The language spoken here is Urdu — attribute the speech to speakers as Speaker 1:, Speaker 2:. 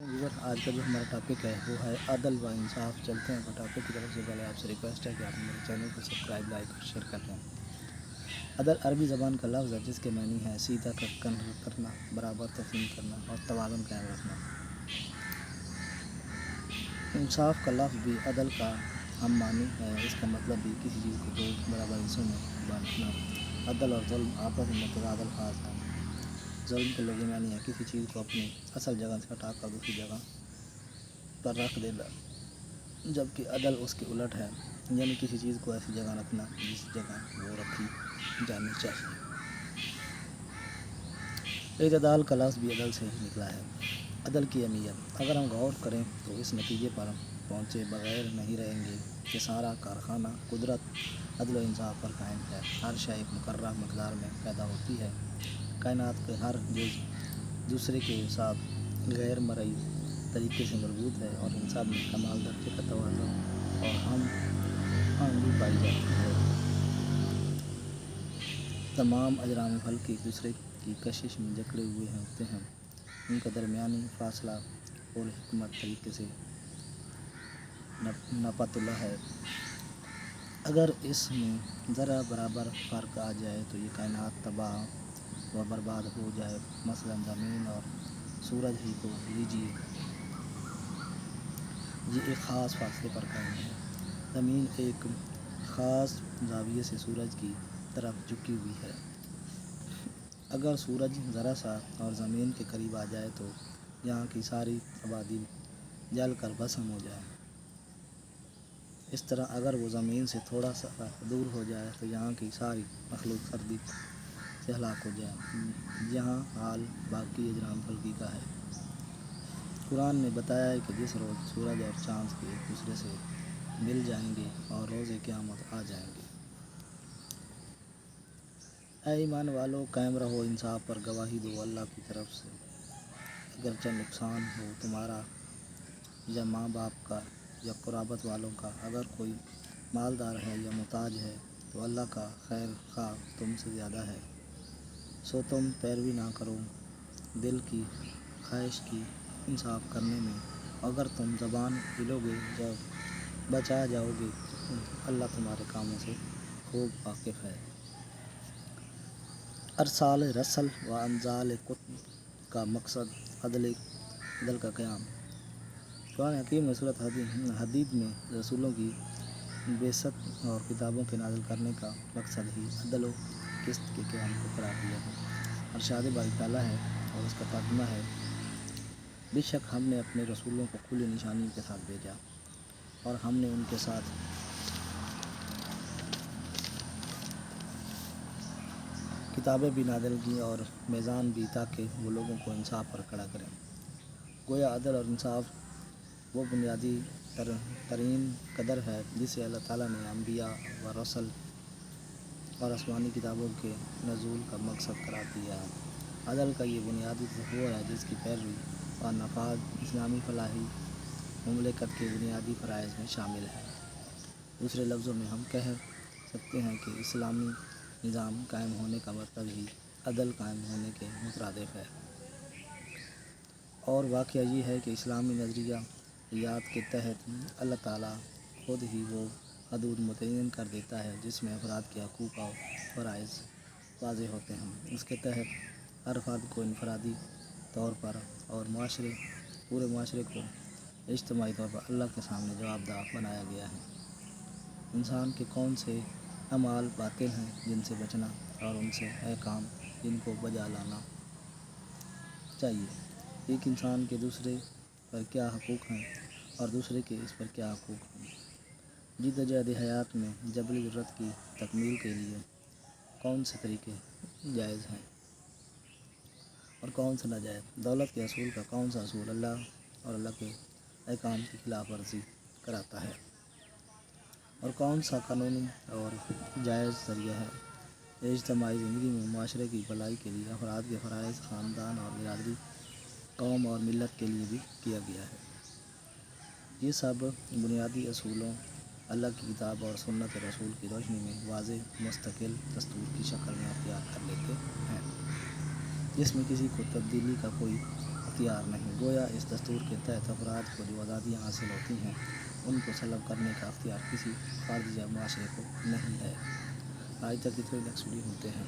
Speaker 1: آج کا جو ہمارا ٹاپک ہے وہ ہے عدل و انصاف۔ چلتے ہیں ٹاپک کی طرف سے۔ پہلے آپ سے ریکویسٹ ہے کہ آپ میرے چینل کو سبسکرائب، لائک اور شیئر کر دیں۔ عدل عربی زبان کا لفظ ہے جس کے معنی ہے سیدھا کرنا، برابر تقسیم کرنا اور توازن قائم رکھنا۔ انصاف کا لفظ بھی عدل کا ہم معنی ہے۔ اس کا مطلب بھی کسی چیز کو دو برابر حصوں میں بانٹنا۔ عدل اور ظلم آپس میں متضاد الفاظ ہیں۔ ظلم کے لغوی معنی ہے کسی چیز کو اپنی اصل جگہ سے ہٹا کر دوسری جگہ پر رکھ دینا، جبکہ عدل اس کے الٹ ہے، یعنی کسی چیز کو ایسی جگہ رکھنا جس جگہ وہ رکھی جانی چاہیے۔ اعتدال کا لفظ بھی عدل سے ہی نکلا ہے۔ عدل کی اہمیت اگر ہم غور کریں تو اس نتیجے پر پہنچے بغیر نہیں رہیں گے کہ سارا کارخانہ قدرت عدل و انصاف پر قائم ہے۔ ہر شے ایک مقررہ مقدار میں پیدا ہوتی ہے۔ کائنات کے ہر جز دوسرے کے ساتھ غیر مرئی طریقے سے مربوط ہے اور ان سب میں کمال درجے کا توازن اور ہم آہنگی پائی جاتی ہے۔ تمام اجرام خلق ایک دوسرے کی کشش میں جکڑے ہوئے ہوتے ہیں۔ ان کا درمیانی فاصلہ اور حکمت طریقے سے ناپا تلا ہے۔ اگر اس میں ذرا برابر فرق آ جائے تو یہ کائنات تباہ و برباد ہو جائے۔ مثلاً زمین اور سورج ہی کو لیجیے، یہ ایک خاص فاصلے پر قائم ہے۔ زمین ایک خاص زاویے سے سورج کی طرف جھکی ہوئی ہے۔ اگر سورج ذرا سا اور زمین کے قریب آ جائے تو یہاں کی ساری آبادی جل کر بھسم ہو جائے۔ اس طرح اگر وہ زمین سے تھوڑا سا دور ہو جائے تو یہاں کی ساری مخلوق سردی سے ہلاک ہو جائے۔ یہاں حال باقی اجرام خلقی کا ہے۔ قرآن نے بتایا ہے کہ جس روز سورج اور چاند ایک دوسرے سے مل جائیں گے اور روز قیامت آ جائیں گے۔ اے ایمان والو، قائم رہو انصاف پر، گواہی دو اللہ کی طرف سے، اگرچہ نقصان ہو تمہارا یا ماں باپ کا یا قرابت والوں کا۔ اگر کوئی مالدار ہے یا محتاج ہے تو اللہ کا خیر خواہ تم سے زیادہ ہے، سو تم پیروی نہ کرو دل کی خواہش کی انصاف کرنے میں۔ اگر تم زبان ہلو گے جب بچا جاؤ گے، اللہ تمہارے کاموں سے خوب واقف ہے۔ ارسال رسل و انزال کتب کا مقصد عدل کا قیام۔ قرآن حکیم میں سورۃ حدید میں رسولوں کی بعثت اور کتابوں کے نازل کرنے کا مقصد ہی عدل و قسط کے قیام کو قرار دیا ہے۔ ارشاد باری تعالیٰ ہے اور اس کا ترجمہ ہے، بے شک ہم نے اپنے رسولوں کو کھلی نشانیوں کے ساتھ بھیجا اور ہم نے ان کے ساتھ کتابیں بھی نازل کیں اور میزان بھی، تاکہ وہ لوگوں کو انصاف پر کھڑا کریں۔ گویا عدل اور انصاف وہ بنیادی ترین قدر ہے جسے اللہ تعالیٰ نے انبیاء و رسل اور آسمانی کتابوں کے نزول کا مقصد قرار دیا ہے۔ عدل کا یہ بنیادی تصور ہے جس کی پیروی و نفاذ اسلامی فلاحی مملکت کے بنیادی فرائض میں شامل ہے۔ دوسرے لفظوں میں ہم کہہ سکتے ہیں کہ اسلامی نظام قائم ہونے کا مطلب ہی عدل قائم ہونے کے مترادف ہے۔ اور واقعہ یہ ہے کہ اسلامی نظریات کے تحت اللہ تعالیٰ خود ہی وہ حدود متعین کر دیتا ہے جس میں افراد کے حقوق اور فرائض واضح ہوتے ہیں۔ اس کے تحت ہر فرد کو انفرادی طور پر اور پورے معاشرے کو اجتماعی طور پر اللہ کے سامنے جواب دہ بنایا گیا ہے۔ انسان کے کون سے اعمال باطل ہیں جن سے بچنا اور ان سے احکام جن کو بجا لانا چاہیے۔ ایک انسان کے دوسرے پر کیا حقوق ہیں اور دوسرے کے اس پر کیا حقوق ہیں۔ جدوجہد حیات میں جبری ضرورت کی تکمیل کے لیے کون سے طریقے جائز ہیں اور کون سے ناجائز۔ دولت کے حصول کا کون سا اصول اللہ اور اللہ کے احکام کی خلاف ورزی کراتا ہے اور کون سا قانونی اور جائز ذریعہ ہے۔ اجتماعی زندگی میں معاشرے کی بھلائی کے لیے افراد کے فرائض خاندان اور برادری، قوم اور ملت کے لیے بھی کیا گیا ہے۔ یہ سب بنیادی اصولوں اللہ کی کتاب اور سنت رسول کی روشنی میں واضح مستقل دستور کی شکل میں اختیار کر لیتے ہیں، جس میں کسی کو تبدیلی کا کوئی اختیار نہیں، گویا اس دستور کے تحت افراد کو جو آزادیاں حاصل ہوتی ہیں ان کو سلب کرنے کا اختیار کسی فرد یا معاشرے کو نہیں ہے۔ آج تک اتنے نیکسٹ ویڈیو ملتے ہیں۔